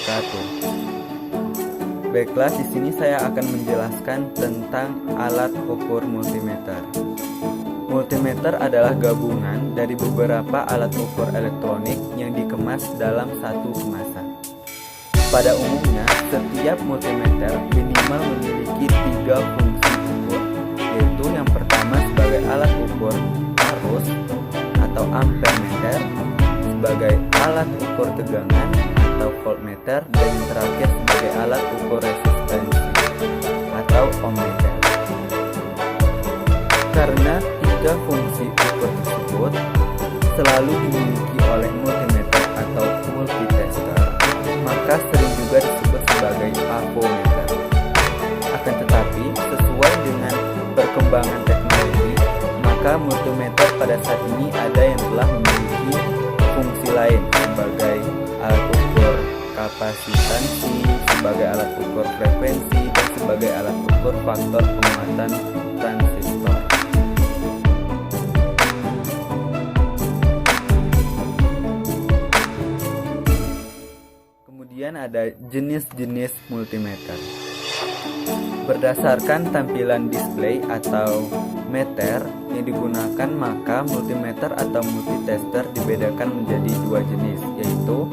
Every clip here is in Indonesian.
wabarakatuh. Baiklah, di sini saya akan menjelaskan tentang alat ukur multimeter. Multimeter adalah gabungan dari beberapa alat ukur elektronik yang dikemas dalam satu kemasan. Pada umumnya, setiap multimeter minimal memiliki 3 fungsi ukur, yaitu yang pertama sebagai alat ukur arus atau ampermeter, sebagai alat ukur tegangan atau voltmeter, dan yang terakhir sebagai alat ukur resistansi atau ohmmeter. Karena 3 fungsi ukur tersebut selalu dimiliki oleh multimeter atau multitester, maka sering juga disebut sebagai avometer. Akan tetapi, sesuai dengan perkembangan teknologi, maka multimeter pada saat ini ada yang telah memiliki fungsi lain sebagai alat ukur kapasitansi, sebagai alat ukur frekuensi, dan sebagai alat ukur faktor penguatan transistor. Kemudian ada jenis-jenis multimeter. Berdasarkan tampilan display atau meter yang digunakan, maka multimeter atau multitester dibedakan menjadi 2 jenis, yaitu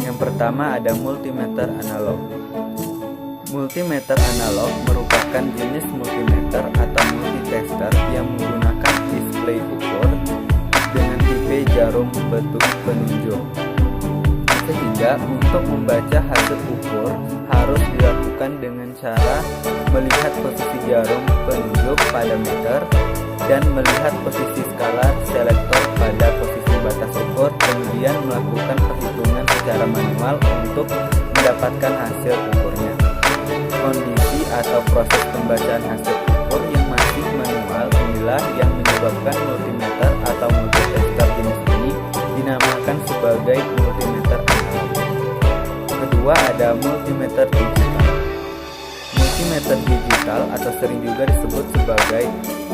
yang pertama ada multimeter analog. Multimeter analog merupakan jenis multimeter atau multitester yang menggunakan display ukur dengan tipe jarum bentuk penunjuk, sehingga untuk membaca hasil ukur harus dilakukan dengan cara melihat posisi jarum penunjuk pada meter dan melihat posisi skalar selektor pada posisi batas ukur, kemudian melakukan perhitungan secara manual untuk mendapatkan hasil ukurnya. Kondisi atau proses pembacaan hasil ukur yang masih manual inilah yang menyebabkan multimeter atau multitester jenis ini dinamakan sebagai multimeter analog. Kedua ada multimeter digital. Multimeter digital atau sering juga disebut sebagai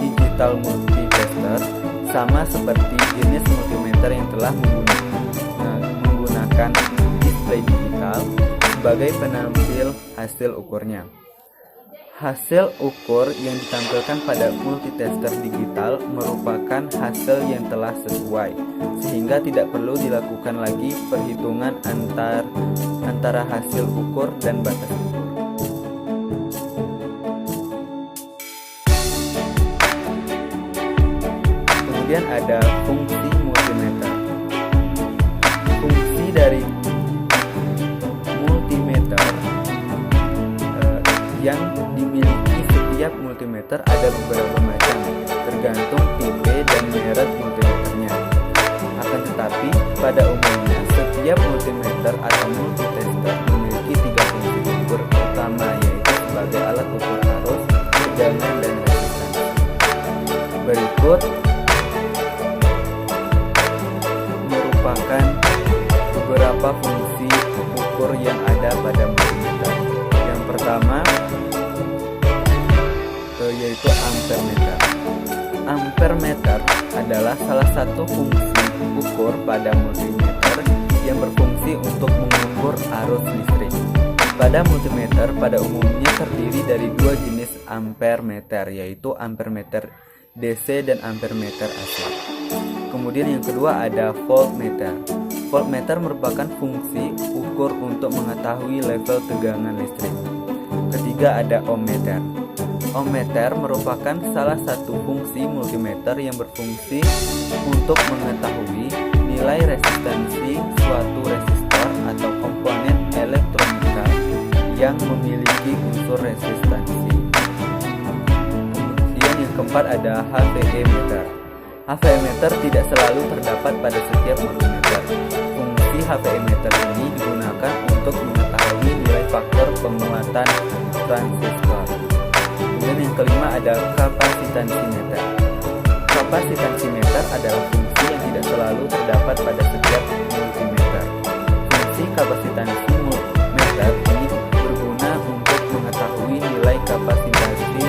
digital multitester sama seperti jenis multimeter yang telah menggunakan display digital sebagai penampil hasil ukurnya. Hasil ukur yang ditampilkan pada multitester digital merupakan hasil yang telah sesuai, sehingga tidak perlu dilakukan lagi perhitungan antara hasil ukur dan batas ukur. Kemudian ada fungsi multimeter. Fungsi dari multimeter yang dimiliki setiap multimeter ada beberapa macam, tergantung tipe dan merek multimeternya. Akan tetapi, pada umumnya setiap multimeter atau multitester memiliki 3 fungsi ukur utama, yaitu sebagai alat ukur arus, tegangan, dan resistansi. Berikut merupakan beberapa fungsi ukur yang ada pada multimeter. Yang pertama yaitu ampermeter. Ampermeter adalah salah satu fungsi ukur pada multimeter yang berfungsi untuk mengukur arus listrik. Pada multimeter pada umumnya terdiri dari 2 jenis ampermeter, yaitu ampermeter DC dan ampermeter AC. Kemudian yang kedua ada voltmeter. Voltmeter merupakan fungsi ukur untuk mengetahui level tegangan listrik. Ketiga ada ohmmeter. Ohmmeter merupakan salah satu fungsi multimeter yang berfungsi untuk mengetahui nilai resistansi suatu resistor atau komponen elektronika yang memiliki unsur resistansi. Kemudian yang keempat ada HVE meter. HVE meter tidak selalu terdapat pada setiap multimeter. Fungsi HVE meter ini digunakan untuk mengetahui nilai faktor penguatan transistor. Kemudian yang kelima ada kapasitansimeter. Kapasitansimeter adalah fungsi yang tidak selalu terdapat pada setiap multimeter. Fungsi kapasitansimeter ini berguna untuk mengetahui nilai kapasitansi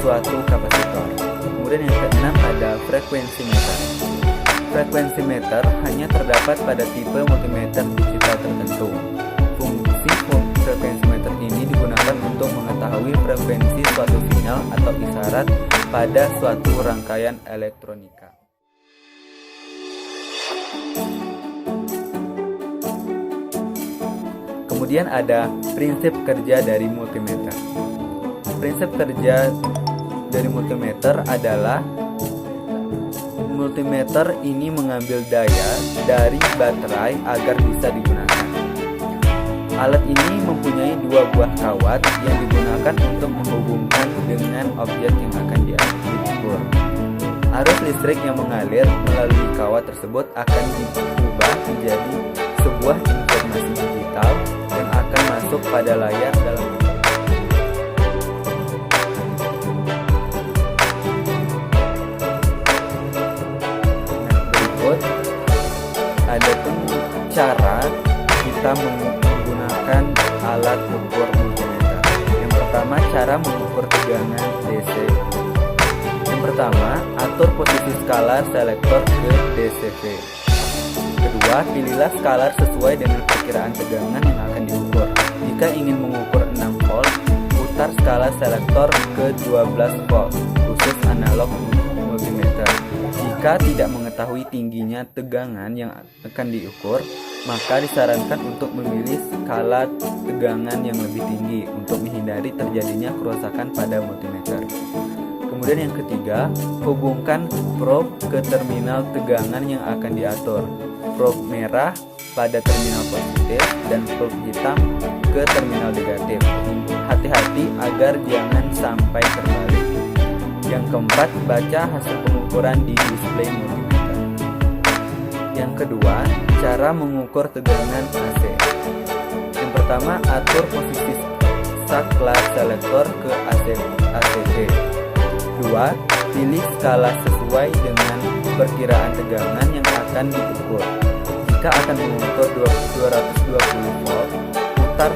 suatu kapasitor. Kemudian yang keenam ada frekuensimeter. Frekuensimeter hanya terdapat pada tipe multimeter digital tertentu. Fungsi syarat pada suatu rangkaian elektronika. Kemudian ada prinsip kerja dari multimeter. Prinsip kerja dari multimeter adalah multimeter ini mengambil daya dari baterai agar bisa digunakan. Alat ini mempunyai dua buah kawat yang digunakan untuk menghubungkan dengan objek yang akan diukur. Arus listrik yang mengalir melalui kawat tersebut akan diubah menjadi sebuah informasi digital yang akan masuk pada layar dalam berikut ada pun cara kita menggunakan alat ukur multimeter. Yang pertama, cara mengukur tegangan DC. Yang pertama, atur posisi skalar selektor ke DCV. Kedua, pilihlah skalar sesuai dengan perkiraan tegangan yang akan diukur. Jika ingin mengukur 6 volt, putar skala selektor ke 12 volt, khusus analog multimeter. Jika tidak mengetahui tingginya tegangan yang akan diukur, maka disarankan untuk memilih skala tegangan yang lebih tinggi untuk menghindari terjadinya kerusakan pada multimeter. Kemudian yang ketiga, hubungkan probe ke terminal tegangan yang akan diatur. Probe merah pada terminal positif dan probe hitam ke terminal negatif. Hati-hati agar jangan sampai terbalik. Yang keempat, baca hasil pengukuran di display multimeter. Yang kedua, cara mengukur tegangan AC. Yang pertama, atur posisi saklar selektor ke ACC. Dua, pilih skala sesuai dengan perkiraan tegangan yang akan diukur. Jika akan mengukur 220 volt, putar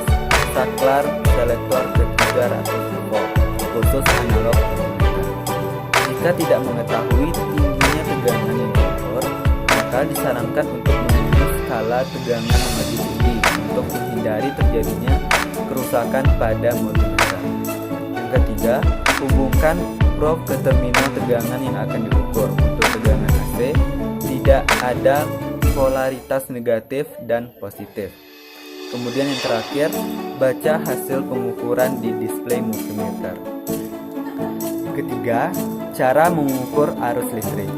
saklar selektor ke 300 volt, khusus analog multimeter. Jika tidak mengetahui tingginya tegangan yang diukur, maka disarankan untuk memilih skala tegangan yang lebih tinggi untuk menghindari terjadinya kerusakan pada multimeter. Yang ketiga, hubungkan probe ke terminal tegangan yang akan diukur. Untuk tegangan AC, tidak ada polaritas negatif dan positif. Kemudian yang terakhir, baca hasil pengukuran di display multimeter. Ketiga, cara mengukur arus listrik.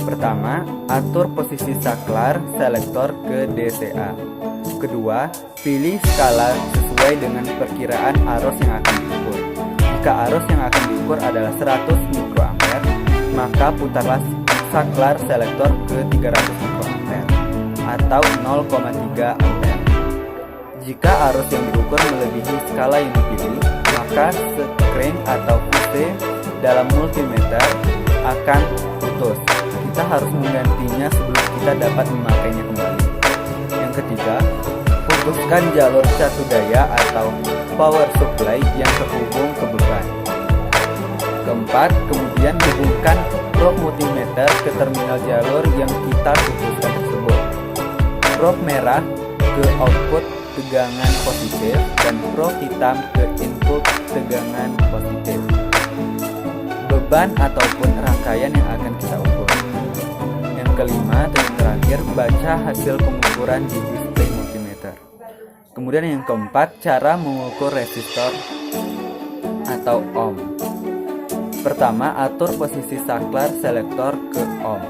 Pertama, atur posisi saklar selektor ke DCA. Kedua, pilih skala sesuai dengan perkiraan arus yang akan diukur. Jika arus yang akan diukur adalah 100 mikroampere, maka putarlah saklar selektor ke 300 mikroampere atau 0,3 ampere. Jika arus yang diukur melebihi skala yang dipilih, maka sekring atau fuse dalam multimeter akan putus. Kita harus menggantinya sebelum kita dapat memakainya kembali. Yang ketiga, putuskan jalur catu daya atau power supply yang terhubung ke beban. Keempat, kemudian hubungkan probe multimeter ke terminal jalur yang kita putuskan tersebut. Probe merah ke output tegangan positif dan probe hitam ke input tegangan positif. Beban ataupun rangkaian yang akan kita ukur. Yang kelima dan yang terakhir, baca hasil pengukuran di display multimeter. Kemudian yang keempat, cara mengukur resistor atau ohm. Pertama, atur posisi saklar selektor ke ohm.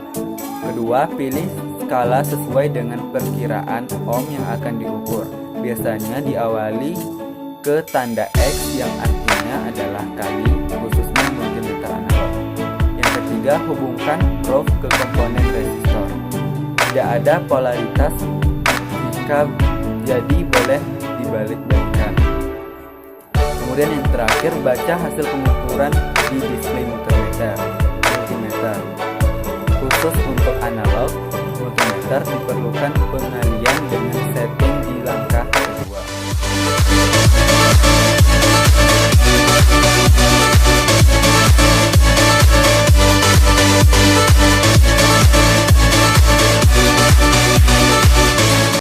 Kedua, pilih skala sesuai dengan perkiraan ohm yang akan diukur. Biasanya diawali ke tanda X yang artinya adalah kali, khususnya multimeter analog. Yang ketiga, hubungkan probe ke komponen resistor. Tidak ada polaritas, jika jadi boleh dibalik-balikkan. Kemudian yang terakhir, baca hasil pengukuran di display multimeter. Khusus untuk analog multimeter diperlukan pengalian dengan setting di langkah kedua.